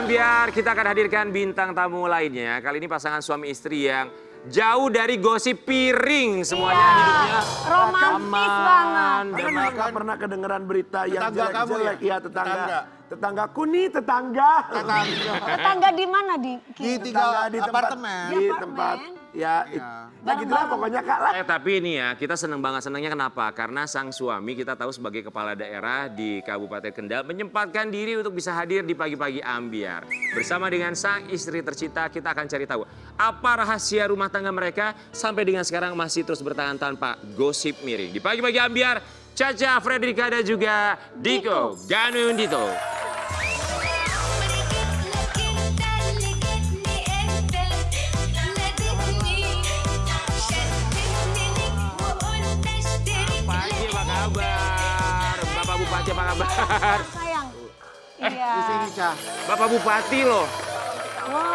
Ambyar, kita akan hadirkan bintang tamu lainnya. Kali ini pasangan suami istri yang jauh dari gosip piring. Semuanya hidupnya romantis banget. Nggak pernah kedengeran berita yang jelek-jelek. Ya? Ya tetanggaku nih tetangga. Tetangga di mana di apartemen. Di tempat ya. Nah gitulah pokoknya Kak lah. Tapi ini ya, kita senengnya kenapa? Karena sang suami kita tahu sebagai kepala daerah di Kabupaten Kendal menyempatkan diri untuk bisa hadir di pagi-pagi Ambyar. Bersama dengan sang istri tercinta kita akan cari tahu apa rahasia rumah tangga mereka sampai dengan sekarang masih terus bertahan tanpa gosip miring. Di pagi-pagi Ambyar, Caca Fredrika dan juga Diko Ganundito. Bapak Bupati apa kabar? sayang. Iya. Di sini, Cah. Bapak Bupati loh.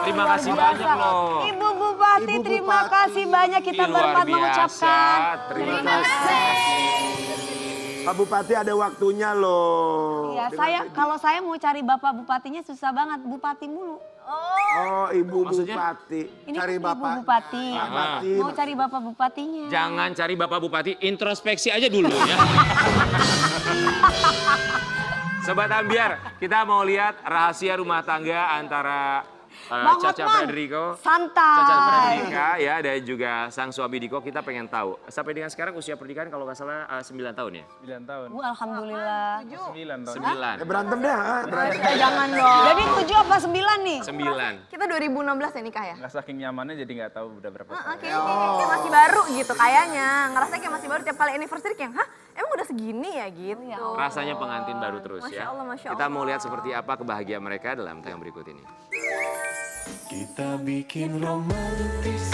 Terima kasih banyak loh. Ibu Bupati, Ibu terima Bupati. kasih banyak kita Luar berempat biasa. mengucapkan. Terima kasih. Pak Bupati ada waktunya loh. Iya, kalau saya mau cari Bapak Bupatinya susah banget, Bupati mulu. Oh Ibu Maksudnya? Bupati. Ini Cari kan Ibu Bapak. Bupati. Bupati. Mau cari Bapak Bupatinya. Jangan cari Bapak Bupati, introspeksi aja dulu ya. Sobat Ambyar, kita mau lihat rahasia rumah tangga antara Bang Caca Hotman, Fredriko, santai. Caca Fredrika ya, dan juga sang suami Diko. Kita pengen tahu sampai dengan sekarang usia pernikahan kalau nggak salah 9 tahun ya? 9 tahun. Alhamdulillah. 9 tahun. 9. Berantem deh, berantem. Jangan dong. Jadi 7 apa 9 nih? 9. Kita 2016 ya nikah ya? Nggak saking nyamannya jadi nggak tahu udah berapa tahun. Kayak masih baru gitu kayaknya. Ngerasanya kayak masih baru tiap kali anniversary kayak, hah emang udah segini ya gitu. Rasanya pengantin baru terus Masya ya. Allah, Masya Kita mau Allah. lihat seperti apa kebahagiaan mereka dalam tayangan berikut ini. Kita bikin romantis,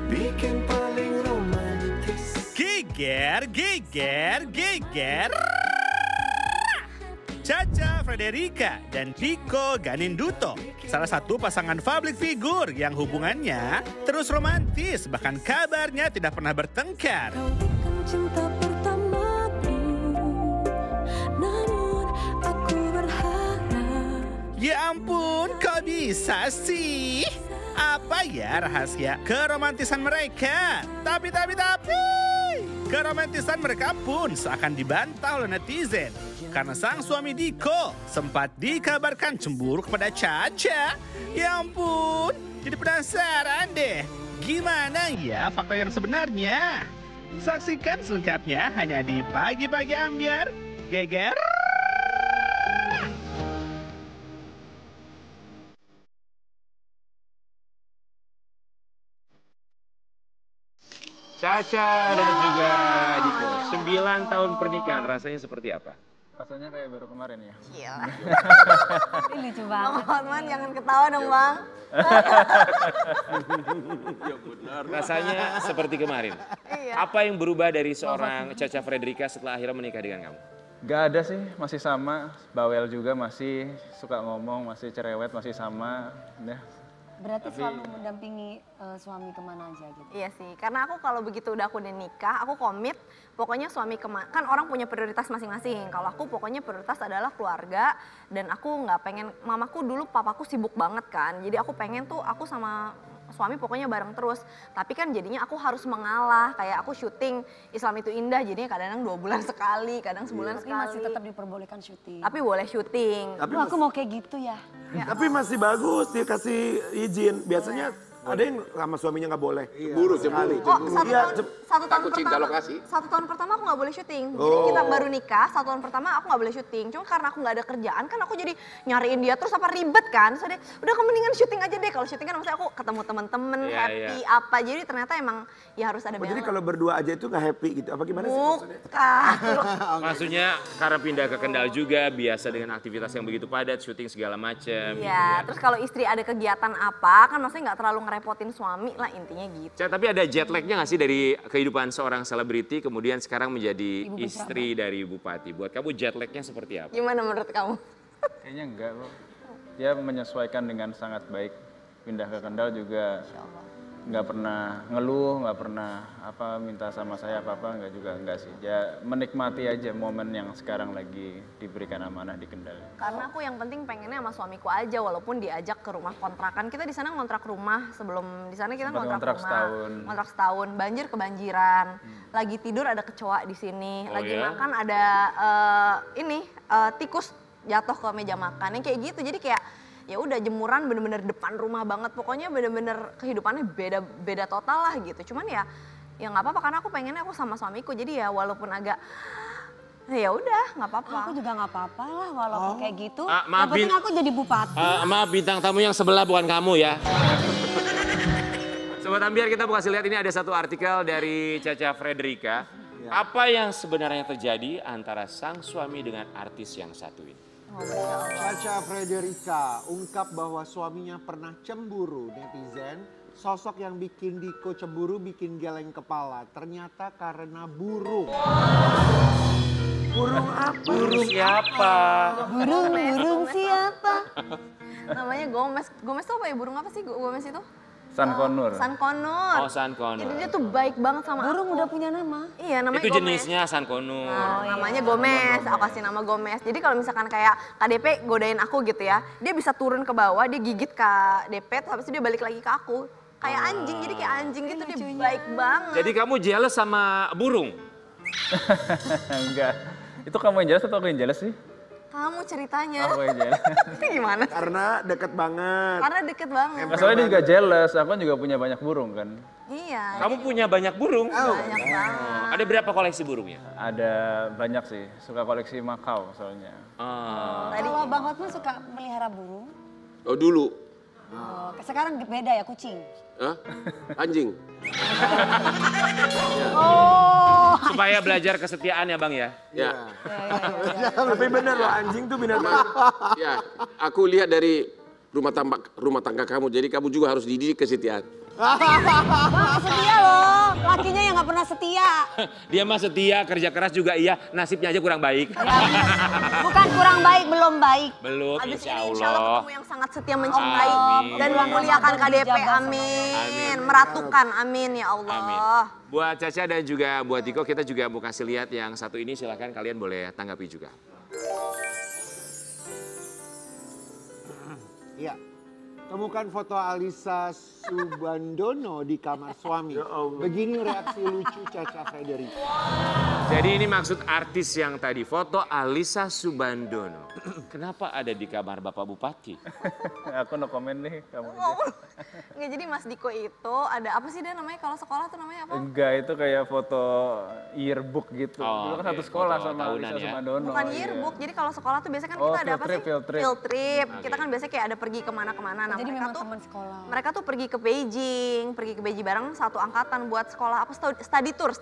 bikin paling romantis. Geger, geger, geger. Caca Fredrika dan Diko Ganundito, salah satu pasangan public figure yang hubungannya terus romantis, bahkan kabarnya tidak pernah bertengkar. Kau bukan cinta pertamaku, namun aku berharap. Ya ampun, kok bisa sih? Apa ya rahasia keromantisan mereka? Tapi, keromantisan mereka pun seakan dibantah oleh netizen. Karena sang suami Diko sempat dikabarkan cemburu kepada Caca. Ya ampun, jadi penasaran deh. Gimana ya fakta yang sebenarnya? Saksikan selengkapnya hanya di Pagi-Pagi Ambyar. Geger. Caca dan juga Diko, 9 tahun pernikahan rasanya seperti apa? Rasanya kayak baru kemarin ya. Gila. Ini lucu Bang banget. Hotman jangan ketawa dong Bang. Rasanya seperti kemarin. Iya. Apa yang berubah dari seorang Caca Fredrika setelah akhirnya menikah dengan kamu? Gak ada sih, masih sama. Bawel juga masih suka ngomong, masih cerewet, masih sama. Ya. Berarti selalu mendampingi suami kemana aja gitu? Iya sih, karena aku kalau begitu udah aku udah nikah, aku komit pokoknya suami kan orang punya prioritas masing-masing. Kalau aku pokoknya prioritas adalah keluarga dan aku nggak pengen, mamaku dulu papaku sibuk banget kan. Jadi aku pengen tuh aku sama suami pokoknya bareng terus. Tapi kan jadinya aku harus mengalah, kayak aku syuting Islam Itu Indah jadinya kadang-kadang 2 bulan sekali, kadang sebulan Tapi sekali. masih tetap diperbolehkan syuting. Tapi boleh syuting. Tapi, Aku mau kayak gitu ya. tapi masih bagus dikasih izin. Biasanya ada yang sama suaminya nggak boleh. Cemburu. Oh, satu tahun Takut cinta pertama, lokasi. 1 tahun pertama aku nggak boleh syuting. Jadi kita baru nikah, 1 tahun pertama aku nggak boleh syuting. Cuma karena aku nggak ada kerjaan kan aku jadi nyariin dia terus apa ribet kan. So, udah kamu mendingan syuting aja deh. Kalau syuting kan maksudnya aku ketemu teman-teman, Iya, happy apa. Jadi ternyata emang ya harus ada Oh, jadi balance. kalau berdua aja itu nggak happy gitu? Apa gimana sih maksudnya? Bukan. Maksudnya karena pindah ke Kendal juga, biasa dengan aktivitas yang begitu padat, syuting segala macam. Iya, terus kalau istri ada kegiatan apa kan maksudnya nggak terlalu ngerepotin suami lah intinya gitu. Caca, tapi ada jet lag-nya nggak sih dari kehidupan seorang selebriti kemudian sekarang menjadi Ibu istri dari bupati? Buat kamu jet lag-nya seperti apa? Gimana menurut kamu? Kayaknya enggak kok. Dia menyesuaikan dengan sangat baik. Pindah ke Kendal juga nggak pernah ngeluh, nggak pernah minta sama saya apa-apa, nggak sih. Ya menikmati aja momen yang sekarang lagi diberikan amanah di Kendal. Karena aku yang penting pengennya sama suamiku aja, walaupun diajak ke rumah kontrakan. Kita di sana ngontrak rumah, sebelum di sana kita ngontrak rumah. Setahun. Ngontrak setahun, banjir kebanjiran. Lagi tidur ada kecoa di sini, lagi ya? makan ada tikus jatuh ke meja makan. Yang kayak gitu. Jadi kayak ya udah jemuran bener-bener depan rumah banget. Pokoknya bener-bener kehidupannya beda total lah gitu. Cuman ya nggak apa-apa karena aku pengennya aku sama suamiku. Jadi ya walaupun agak ya udah nggak apa-apa. Aku juga nggak apa-apa lah walaupun kayak gitu. maaf, Yang penting aku jadi bupati. Maaf bintang tamu yang sebelah bukan kamu ya. Sobat Ambiar, kita mau kasih lihat ini ada satu artikel dari Caca Frederica. Apa yang sebenarnya terjadi antara sang suami dengan artis yang satu ini? Caca Frederica ungkap bahwa suaminya pernah cemburu. Netizen, sosok yang bikin Diko cemburu bikin geleng kepala. Ternyata karena burung. Burung apa? Burung siapa? Burung siapa? Namanya Gomez. Gomez tuh apa ya? Burung apa sih Gomez itu? Sankonur. Sankonur. Oh, Sankonur. Jadi dia tuh baik banget sama Burung aku. udah punya nama. Iya, namanya Itu Gomez. jenisnya Sankonur. Namanya Gomez, aku kasih nama Gomez. Jadi kalau misalkan kayak KDP godain aku gitu ya, dia bisa turun ke bawah, dia gigit KDP, habis itu dia balik lagi ke aku. Kayak anjing, jadi kayak anjing gitu, dia baik banget. Jadi kamu jealous sama burung? Enggak. Itu kamu yang jelas atau aku yang jelas sih? Kamu ceritanya. Aku yang jelas. Itu gimana? Karena deket banget. Karena deket banget. Soalnya dia juga jealous, aku kan juga punya banyak burung kan. Iya. Kamu punya banyak burung? Banyak banget. Ada berapa koleksi burungnya? Ada banyak sih, suka koleksi Makau soalnya. Kalau Bang Hotman suka melihara burung. Oh dulu, Oh, sekarang beda ya kucing. Hah? Anjing. Oh. Supaya belajar kesetiaan ya Bang ya? Ya, Tapi bener loh, anjing tuh binatang. ya. Aku lihat dari rumah tangga kamu, jadi kamu juga harus dididik kesetiaan. Bang setia loh, lakinya yang nggak pernah setia. Dia mah setia, kerja keras juga iya, nasibnya aja kurang baik. Bukan kurang baik, belum baik. Belum, Abis insya ini insya Allah Allah. ketemu yang sangat setia mencintai Amin. dan memuliakan KDP, Dijabah sama amin. Amin. Meratukan, amin ya Allah. Amin. Buat Caca dan juga buat Diko, kita juga mau kasih lihat yang satu ini, silahkan kalian boleh tanggapi juga. Iya. Temukan foto Alisa Subandono di kamar suami. Begini reaksi lucu Caca Frederica. Jadi ini maksud artis yang tadi, foto Alisa Subandono. Kenapa ada di kamar Bapak Bupati? Aku no komen nih, kamu aja. Nggak, jadi Mas Diko itu ada apa sih dia namanya kalau sekolah tuh namanya apa? Enggak, itu kayak foto yearbook gitu. Oh, Dulu kan oke. satu sekolah Foto sama tahunan Alisa ya. Subandono. Bukan iya. yearbook, jadi kalau sekolah tuh biasanya kan Oh, kita ada apa field trip, sih? field trip. Field trip. Oke. Kita kan biasanya kayak ada pergi kemana-kemana. Nah, Jadi mereka memang tuh teman sekolah. mereka tuh pergi ke Beijing bareng satu angkatan buat sekolah apa study tour.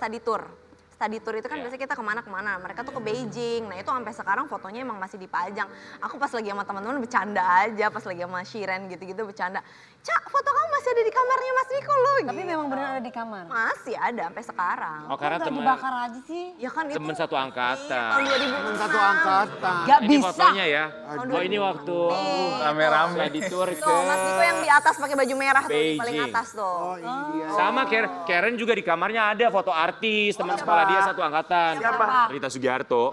Study tour itu kan Iya. biasanya kita kemana-kemana. Mereka tuh ke Beijing. Nah itu sampai sekarang fotonya emang masih dipajang. Aku pas lagi sama teman-teman bercanda aja, pas lagi sama Shiren gitu-gitu bercanda. Cak, foto kamu masih ada di kamarnya Mas Diko loh. Tapi gitu. memang benar ada di kamar. Masih ada sampai sekarang. Oh karena Nggak teman dibakar aja sih. Ya kan itu teman satu angkatan. tahun 2006. Satu angkatan. Gak Ini bisa. fotonya ya. Oh ini waktu Rame-rame. study tour ke Tuh, Mas Diko yang di atas pakai baju merah tuh, di paling Beijing. atas tuh. Oh iya. Sama Karen juga di kamarnya ada foto artis, teman sekolah dia satu angkatan. Siapa? Rita Sugiarto.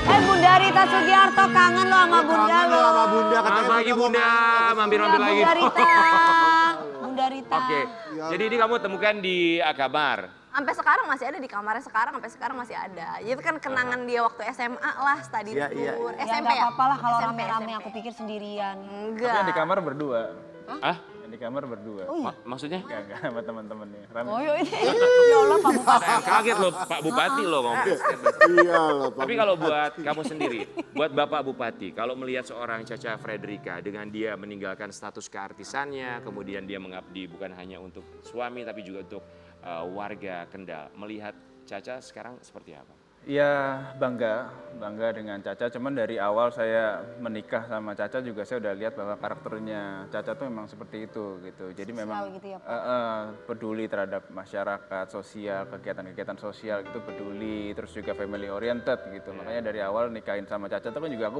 Bunda Rita Sugiarto kangen lo sama Bunda Kangen lo. lo sama Bunda, katanya Maaf lagi udah Bunda, mau mampir-mampir lagi. Bunda Rita. Bunda Rita. Oke, jadi ini kamu temukan di kamar. Sampai sekarang masih ada di kamarnya sekarang, sampai sekarang masih ada. Itu kan kenangan dia waktu SMA lah, study Iya, tour. Ya SMP nggak apa-apa lah kalau SMP, rame-rame SMP. aku pikir sendirian. Tapi Enggak. yang di kamar berdua. Hah? Yang di kamar berdua. Oh iya. Maksudnya? Enggak sama teman-temannya. Rame. Oh iya. Ya Allah Pak Bupati. Saya kaget loh Pak Bupati loh ngomong. Iya loh Pak. Tapi kalau buat kamu sendiri, buat Bapak Bupati, kalau melihat seorang Caca Frederica dengan dia meninggalkan status keartisannya, kemudian dia mengabdi bukan hanya untuk suami tapi juga untuk warga Kendal, melihat Caca sekarang seperti apa? Ya bangga dengan Caca. Cuman dari awal saya menikah sama Caca juga saya udah lihat bahwa karakternya Caca tuh memang seperti itu gitu. Jadi memang gitu ya, Pak? peduli terhadap masyarakat, sosial, kegiatan-kegiatan sosial gitu peduli, terus juga family oriented gitu. Makanya dari awal nikahin sama Caca tuh kan juga aku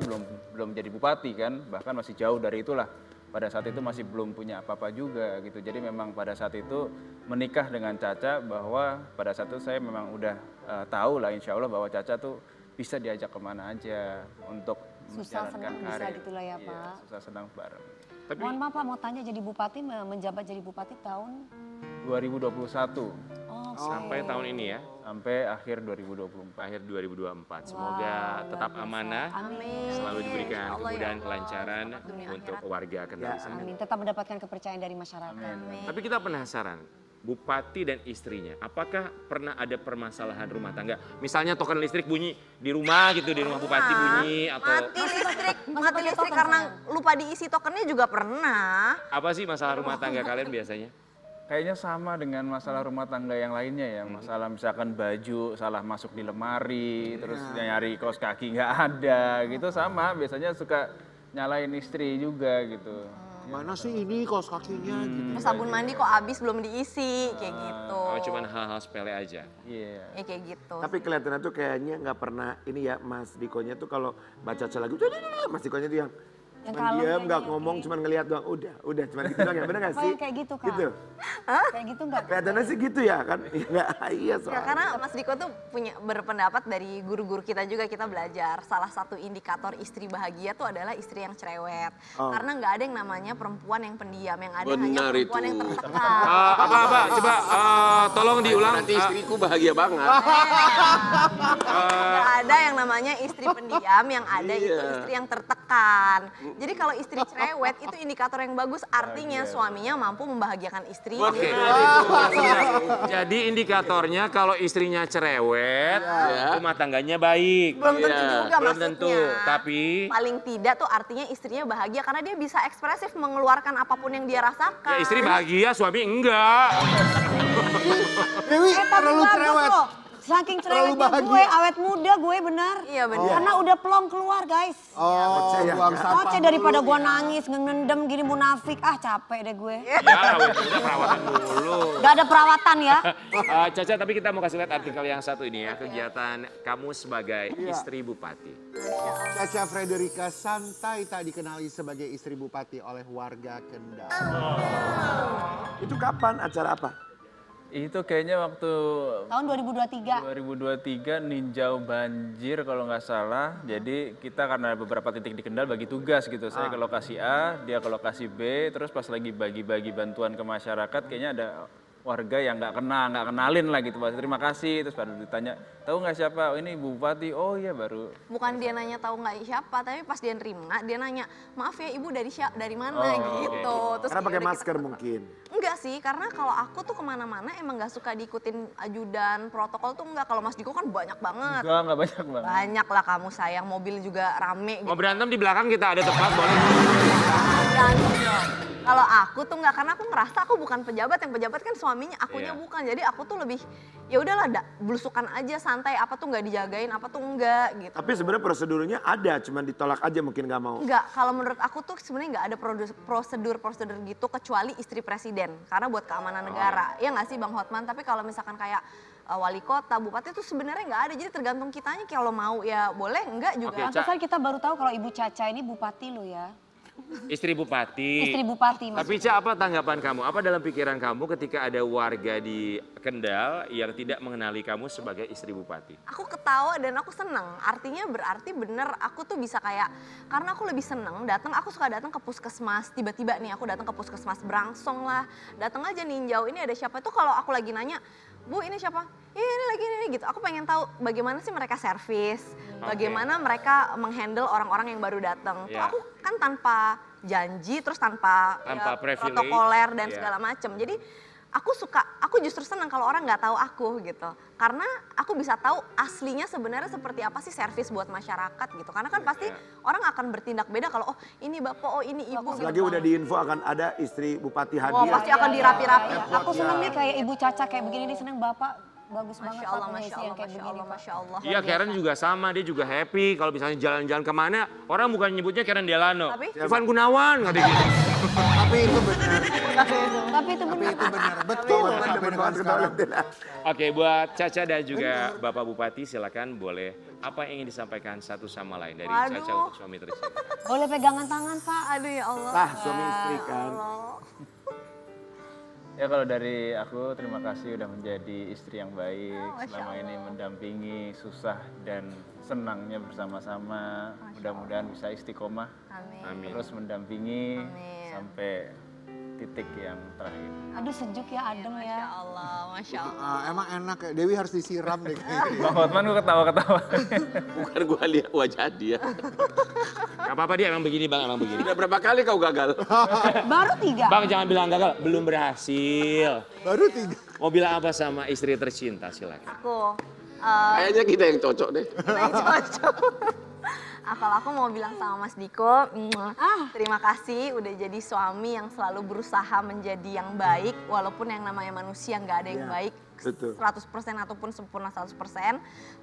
belum jadi bupati kan, bahkan masih jauh dari itulah. pada saat itu masih belum punya apa-apa juga gitu. Jadi memang pada saat itu menikah dengan Caca bahwa pada saat itu saya memang udah tahu lah insya Allah bahwa Caca tuh bisa diajak kemana aja untuk Susah menjalankan senang bisa karir. gitu lah ya, Iya, Pak. susah senang bareng. Tapi Mohon maaf Pak, mau tanya jadi bupati, menjabat jadi bupati tahun? 2021 Oh, sampai tahun ini ya, sampai akhir 2024. akhir 2024. Semoga tetap amanah, Amin. selalu diberikan Insya Allah, ya kemudahan, Allah. kelancaran Selamat dunia untuk akhirat. warga Kendal. Amin. Tetap mendapatkan kepercayaan dari masyarakat. Tapi kita penasaran, bupati dan istrinya, apakah pernah ada permasalahan rumah tangga? Misalnya token listrik bunyi di rumah gitu, di rumah bupati bunyi atau Mati listrik karena lupa diisi tokennya juga pernah. apa sih masalah rumah tangga kalian biasanya? Kayaknya sama dengan masalah rumah tangga yang lainnya ya. Masalah misalkan baju salah masuk di lemari, terus nyari kaos kaki nggak ada gitu, sama. Biasanya suka nyalain istri juga gitu. Mana sih ini kaos kakinya gitu. Terus sabun mandi kok habis belum diisi kayak gitu. Oh, cuman hal-hal sepele aja. Iya. Ya kayak gitu. Tapi kelihatannya tuh kayaknya nggak pernah ini ya Mas Dikonya tuh kalau baca lagu, Mas Dikonya tuh yang Yang cuman kalem diam, kayaknya nggak ya, ngomong, cuman ngeliat doang. Udah, cuman gitu doang ya, bener nggak Oh, sih? yang kayak gitu, Kak? Gitu. Kayak gitu nggak? Kelihatannya sih gitu ya kan? Iya Ya, soalnya. karena Mas Diko tuh punya berpendapat dari guru-guru kita juga kita belajar. Salah satu indikator istri bahagia tuh adalah istri yang cerewet. Oh. Karena nggak ada yang namanya perempuan yang pendiam, yang ada hanya Benar perempuan itu. yang tertekan. Apa, coba tolong diulang. Nanti istriku bahagia banget. Nggak ada yang namanya istri pendiam, yang ada itu Iya. istri yang tertekan. Jadi kalau istri cerewet itu indikator yang bagus, artinya suaminya mampu membahagiakan istri. Oke. Jadi indikatornya kalau istrinya cerewet, rumah tangganya baik. Belum tentu juga Belum maksudnya. tentu, tapi Paling tidak tuh artinya istrinya bahagia karena dia bisa ekspresif mengeluarkan apapun yang dia rasakan. ya istri bahagia, suami enggak. Dewi Tapi terlalu bagus cerewet. loh. Saking Terlalu cerewetnya bahagia. gue, awet muda gue benar. Iya benar. Karena udah plong keluar guys. Oh, ya. buang sampah. Oce daripada gue nangis, ngendem gini munafik. Ah capek deh gue. Ya, udah perawatan dulu. Gak ada perawatan ya. Caca, tapi kita mau kasih lihat artikel yang satu ini ya, kegiatan kamu sebagai istri bupati. Caca Frederica santai tak dikenali sebagai istri bupati oleh warga Kendal. Itu kapan? Acara apa? Itu kayaknya waktu Tahun 2023. 2023 ninjau banjir kalau nggak salah. Jadi kita karena beberapa titik di Kendal bagi tugas gitu. Saya ke lokasi A, dia ke lokasi B. Terus pas lagi bagi-bagi bantuan ke masyarakat, kayaknya ada warga yang nggak kenalin lah gitu. Terima kasih. Terus baru ditanya, tahu nggak siapa? Oh, ini Ibu Bupati. Oh iya baru. Bukan dia nanya tahu nggak siapa, tapi pas dia nerima dia nanya, maaf ya ibu dari mana gitu. Terus Karena pakai yaudah masker kita- mungkin. Enggak sih, karena kalau aku tuh kemana-mana emang nggak suka diikutin ajudan protokol tuh enggak. Kalau Mas Diko kan banyak banget. Nggak banyak banget. Banyak lah kamu sayang, mobil juga rame Mau gitu. berantem di belakang kita ada tempat, boleh. Berantem dong. Kalau aku tuh enggak, karena aku ngerasa aku bukan pejabat, yang pejabat kan suaminya, akunya Iya. bukan. Jadi aku tuh lebih ya udahlah belusukan aja santai, apa tuh nggak dijagain, apa tuh enggak gitu. Tapi sebenarnya prosedurnya ada, cuman ditolak aja mungkin nggak mau. Enggak, kalau menurut aku tuh sebenarnya nggak ada prosedur gitu kecuali istri presiden. Karena buat keamanan negara. Ya nggak sih Bang Hotman? Tapi kalau misalkan kayak wali kota, bupati itu sebenarnya nggak ada. Jadi tergantung kitanya kalau mau ya boleh, enggak juga. Oke, Ca. Pantesan kita baru tahu kalau Ibu Caca ini bupati lo ya. Istri bupati. Istri bupati Tapi maksudnya. Ca, apa tanggapan kamu? Apa dalam pikiran kamu ketika ada warga di Kendal yang tidak mengenali kamu sebagai istri bupati? Aku ketawa dan aku seneng. Artinya berarti bener aku tuh bisa kayak, karena aku lebih seneng datang, aku suka datang ke puskesmas. Tiba-tiba nih aku datang ke puskesmas Brangsong lah. Datang aja ninjau, ini ada siapa? Itu kalau aku lagi nanya, Bu ini siapa? Iya ini lagi ini gitu. Aku pengen tahu bagaimana sih mereka servis, bagaimana mereka menghandle orang-orang yang baru datang. Tuh Ya. aku kan tanpa janji, terus tanpa privilege. protokoler dan Ya. segala macam. Jadi aku justru senang kalau orang nggak tahu aku gitu. Karena aku bisa tahu aslinya sebenarnya seperti apa sih servis buat masyarakat gitu. Karena kan pasti orang akan bertindak beda kalau oh ini bapak, oh ini ibu. Lagi gitu. udah diinfo akan ada istri bupati Wah hadir. pasti akan dirapi-rapi. Ya, aku seneng nih kayak Ibu Caca kayak begini, dia seneng Bapak. Bagus banget Masya Allah, Pak, punya Masya istri yang Allah, kayak Masya begini, Allah, Pak. Masya Allah. Iya, Karen juga sama, dia juga happy. Kalau misalnya jalan-jalan kemana, orang bukan nyebutnya Karen Delano. Tapi? Ivan Gunawan, nggak ada gitu. Tapi itu benar. Tapi itu Tapi benar. itu benar, betul. Sampai dengan sekarang. Oke, buat Caca dan juga Bapak Bupati silakan boleh apa yang ingin disampaikan satu sama lain dari Waduh. Caca untuk suami tercinta. Boleh pegangan tangan, Pak. Aduh ya Allah. Lah, suami istri kan. Ya kalau dari aku terima kasih udah menjadi istri yang baik, Masya selama ini Allah. mendampingi susah dan senangnya bersama-sama. Mudah-mudahan bisa istiqomah, Amin. Amin. terus mendampingi Amin. sampai titik yang terakhir. Aduh sejuk ya, adem Masya ya. Allah, Masya Allah. Emang enak ya, Dewi harus disiram deh kayaknya. Bang Hotman gue ketawa-ketawa. Bukan gua lihat wajah dia. Gak apa-apa dia emang begini Bang, emang begini. Udah berapa kali kau gagal? Baru 3. Bang jangan bilang gagal, belum berhasil. Baru 3. Mau bilang apa sama istri tercinta silakan. Aku, Kayaknya kita yang cocok deh. cocok. Kalau aku mau bilang sama Mas Diko, terima kasih udah jadi suami yang selalu berusaha menjadi yang baik, walaupun yang namanya manusia nggak ada yang baik betul. 100% ataupun sempurna 100%.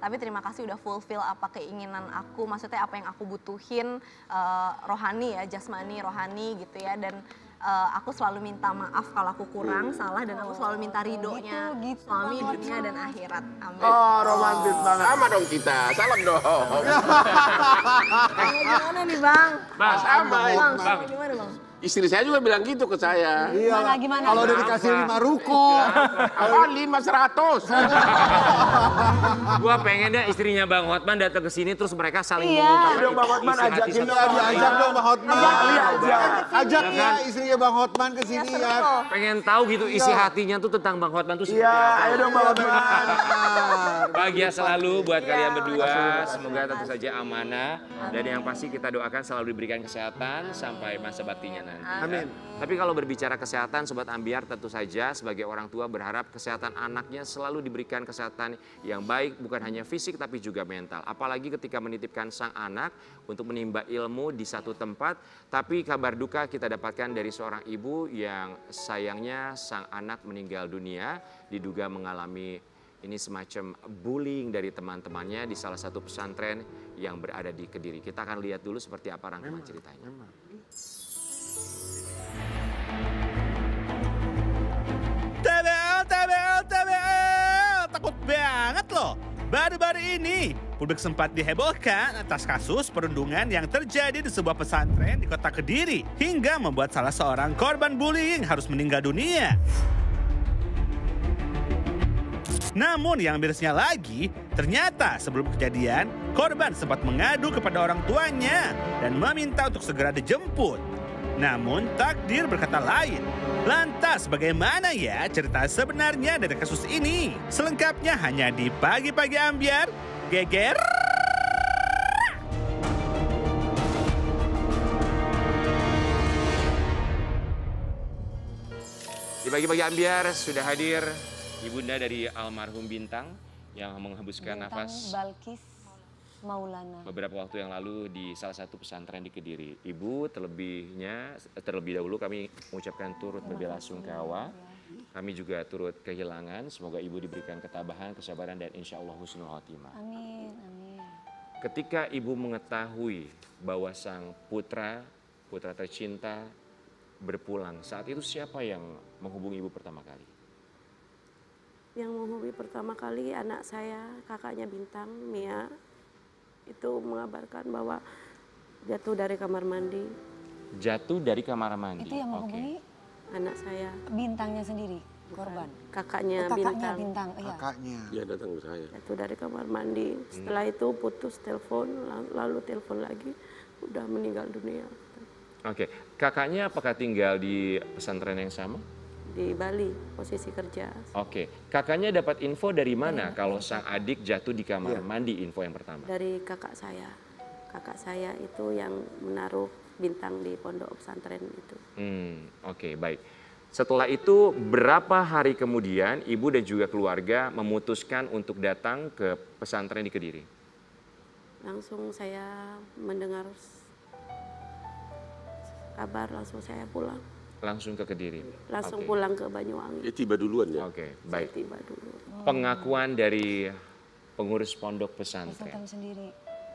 Tapi terima kasih udah fulfill apa keinginan aku, maksudnya apa yang aku butuhin, rohani ya, jasmani, rohani gitu ya. Dan aku selalu minta maaf kalau aku kurang, salah, dan aku selalu minta ridhonya gitu suami, banget. dunia, dan akhirat. Amin. Oh, romantis banget. Sama dong kita, salam dong. Gimana nih Bang? Bang, Sama. Bang, Bang. gimana Bang? Istri saya juga bilang gitu ke saya. Gimana, gimana? Kalau udah dikasih 5 ruko. Oh, 500. Gua pengennya istrinya Bang Hotman datang ke sini terus mereka saling Iya. mengungkapkan Ayo dong, Bang Hotman, isi hati ajakin satu dong, sama Diajak lain. dong Bang Hotman. Ajak Ya ya kan? istrinya Bang Hotman ke sini ya. Pengen tahu gitu isi hatinya tuh tentang Bang Hotman tuh seperti Iya, apa. ayo dong Bang Hotman. Bahagia selalu buat kalian berdua. Semoga tentu saja amanah. Dan yang pasti kita doakan selalu diberikan kesehatan sampai masa baktinya nanti. Amin. Tapi kalau berbicara kesehatan Sobat Ambiar, tentu saja sebagai orang tua berharap kesehatan anaknya selalu diberikan kesehatan yang baik, bukan hanya fisik tapi juga mental. Apalagi ketika menitipkan sang anak untuk menimba ilmu di satu tempat. Tapi kabar duka kita dapatkan dari seorang ibu yang sayangnya sang anak meninggal dunia, diduga mengalami ini semacam bullying dari teman-temannya di salah satu pesantren yang berada di Kediri. Kita akan lihat dulu seperti apa rangkuman ceritanya. TBL, takut banget loh. Baru-baru ini, publik sempat dihebohkan atas kasus perundungan yang terjadi di sebuah pesantren di kota Kediri, hingga membuat salah seorang korban bullying harus meninggal dunia. Namun yang mirisnya lagi, ternyata sebelum kejadian, korban sempat mengadu kepada orang tuanya dan meminta untuk segera dijemput. Namun takdir berkata lain. Lantas bagaimana ya cerita sebenarnya dari kasus ini? Selengkapnya hanya di Pagi-Pagi Ambiar. Geger. Di Pagi-Pagi Ambiar sudah hadir ibunda dari almarhum Bintang yang menghembuskan Bintang nafas Balkis Maulana. beberapa waktu yang lalu di salah satu pesantren di Kediri. Ibu terlebih dahulu kami mengucapkan turut berbelasungkawa. Kami juga turut kehilangan. Semoga ibu diberikan ketabahan, kesabaran, dan insya Allah husnul khotimah. Amin, amin. Ketika ibu mengetahui bahwa sang putra tercinta berpulang, saat itu siapa yang menghubungi ibu pertama kali? Yang menghubungi pertama kali anak saya, kakaknya Bintang, Mia, itu mengabarkan bahwa jatuh dari kamar mandi. Jatuh dari kamar mandi. Itu yang menghubungi Anak saya, Bintangnya sendiri, korban. kakaknya Kakaknya Bintang, Bintang, iya. Kakaknya. Dia datang ke saya. jatuh dari kamar mandi. Setelah itu putus telepon, lalu telepon lagi, udah meninggal dunia Oke, kakaknya apakah tinggal di pesantren yang sama? di Bali, posisi kerja. Oke, kakaknya dapat info dari mana kalau sang adik jatuh di kamar mandi, info yang pertama? Dari kakak saya. Kakak saya itu yang menaruh Bintang di pondok pesantren itu. Oke, baik. Setelah itu berapa hari kemudian ibu dan juga keluarga memutuskan untuk datang ke pesantren di Kediri? Langsung saya mendengar kabar, langsung saya pulang. Langsung ke Kediri? Langsung Oke. pulang ke Banyuwangi. Dia tiba duluan ya. Oke, Saya baik. tiba dulu. Pengakuan dari pengurus pondok Pesantren pesantren. sendiri.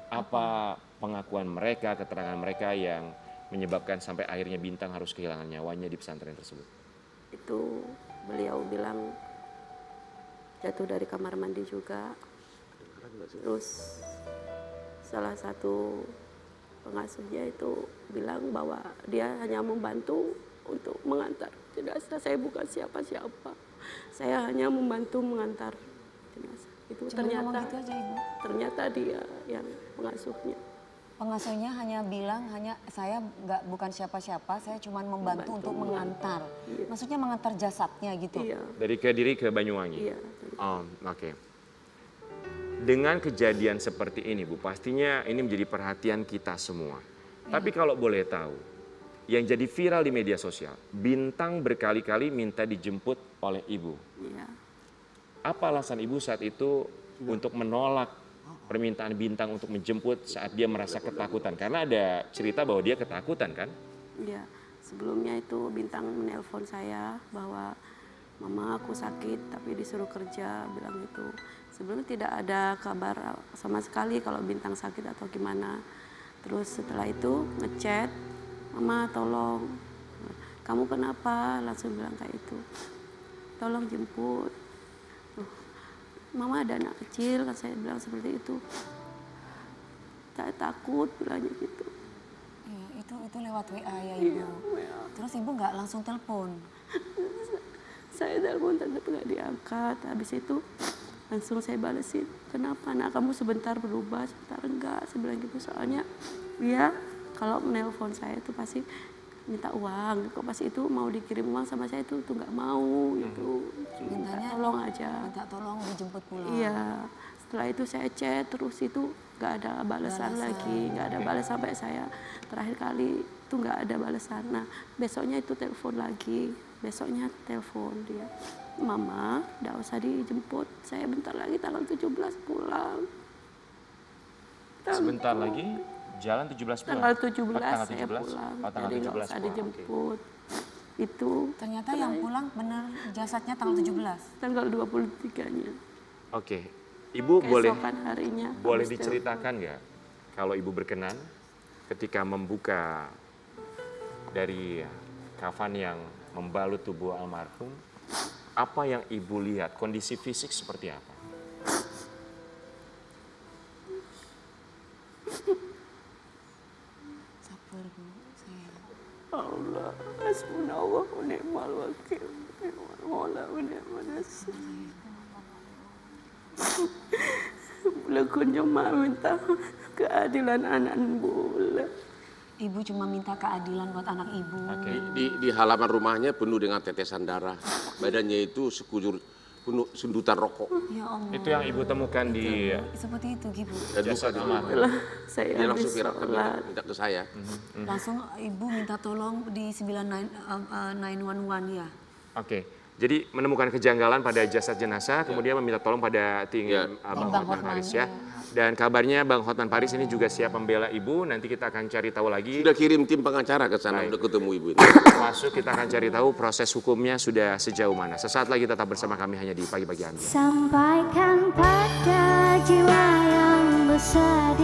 Apa pengakuan mereka, keterangan mereka yang menyebabkan sampai akhirnya Bintang harus kehilangan nyawanya di pesantren tersebut? itu beliau bilang jatuh dari kamar mandi juga. Terus salah satu pengasuhnya itu bilang bahwa dia hanya membantu untuk mengantar jenazah. Saya bukan siapa-siapa. Saya hanya membantu mengantar jenazah. Itu Cuma ngomong gitu aja, Ibu. ternyata dia yang pengasuhnya. Pengasuhnya hanya bilang, saya bukan siapa-siapa, saya cuma membantu untuk mengantar. Iya. Maksudnya mengantar jasadnya gitu. Iya. Dari Kediri ke Banyuwangi? Iya. Oh, oke. Dengan kejadian seperti ini, Bu, pastinya ini menjadi perhatian kita semua. Tapi kalau boleh tahu, yang jadi viral di media sosial, Bintang berkali-kali minta dijemput oleh Ibu. Iya. Apa alasan Ibu saat itu untuk menolak permintaan Bintang untuk menjemput saat dia merasa ketakutan? Karena ada cerita bahwa dia ketakutan kan? Iya, sebelumnya itu Bintang menelpon saya bahwa mama aku sakit tapi disuruh kerja, bilang gitu. Sebelumnya tidak ada kabar sama sekali kalau Bintang sakit atau gimana. Terus setelah itu ngechat, mama tolong, kamu kenapa? Langsung bilang kayak itu, tolong jemput. Mama ada anak kecil, kan saya bilang seperti itu. Saya takut, bilangnya gitu. Iya, itu lewat WA ya Ibu. Iya, WA. Terus Ibu nggak langsung telepon? Saya telepon tetap nggak diangkat. Habis itu langsung saya balesin, kenapa nak kamu sebentar berubah, sebentar enggak. Saya bilang gitu, soalnya dia kalau menelpon saya itu pasti minta uang. Kok pas itu mau dikirim uang sama saya itu nggak mau gitu. Mintanya tolong aja. Minta tolong dijemput pulang. Iya. Setelah itu saya chat terus itu nggak ada balasan lagi, nggak ada balas sampai saya terakhir kali itu nggak ada balasan. Nah besoknya itu telepon lagi, besoknya telepon dia, mama nggak usah dijemput, saya bentar lagi tanggal 17 pulang. Sebentar lagi jalan 17 pulang? Tanggal 17 tanggal saya 17? pulang, Oh, tanggal jadi nggak 17 usah pulang, dijemput. Itu Ternyata yang pulang benar jasadnya tanggal 17? tanggal 23-nya. Oke, Ibu boleh Keesokan harinya. boleh habis diceritakan nggak kalau Ibu berkenan ketika membuka dari kafan yang membalut tubuh almarhum, apa yang Ibu lihat, kondisi fisik seperti apa? Sabar Bu, sayang. Allah, hasbunallah wa ni'mal wakil. Ni'mal maula wa ni'mal nasir. Bulan cuma minta keadilan anak bulan. Ibu cuma minta keadilan buat anak Ibu. Di halaman rumahnya penuh dengan tetesan darah. Badannya itu sekujur penuh sundutan rokok. Ya Allah. Itu yang Ibu temukan di Seperti itu Ibu. Dan luka di rumah. Saya Dia langsung habis viral sholat. minta ke saya. Langsung Ibu minta tolong di 911 ya. Oke, jadi menemukan kejanggalan pada jasad jenazah, kemudian meminta tolong pada Bang Hotman Paris ya. Dan kabarnya Bang Hotman Paris ini juga siap membela Ibu, nanti kita akan cari tahu lagi. Sudah kirim tim pengacara ke sana, Baik. udah ketemu ibu ini. Masuk kita akan cari tahu proses hukumnya sudah sejauh mana. Sesaat lagi tetap bersama kami hanya di Pagi-Pagi Ambiar. Sampaikan pada jiwa yang besar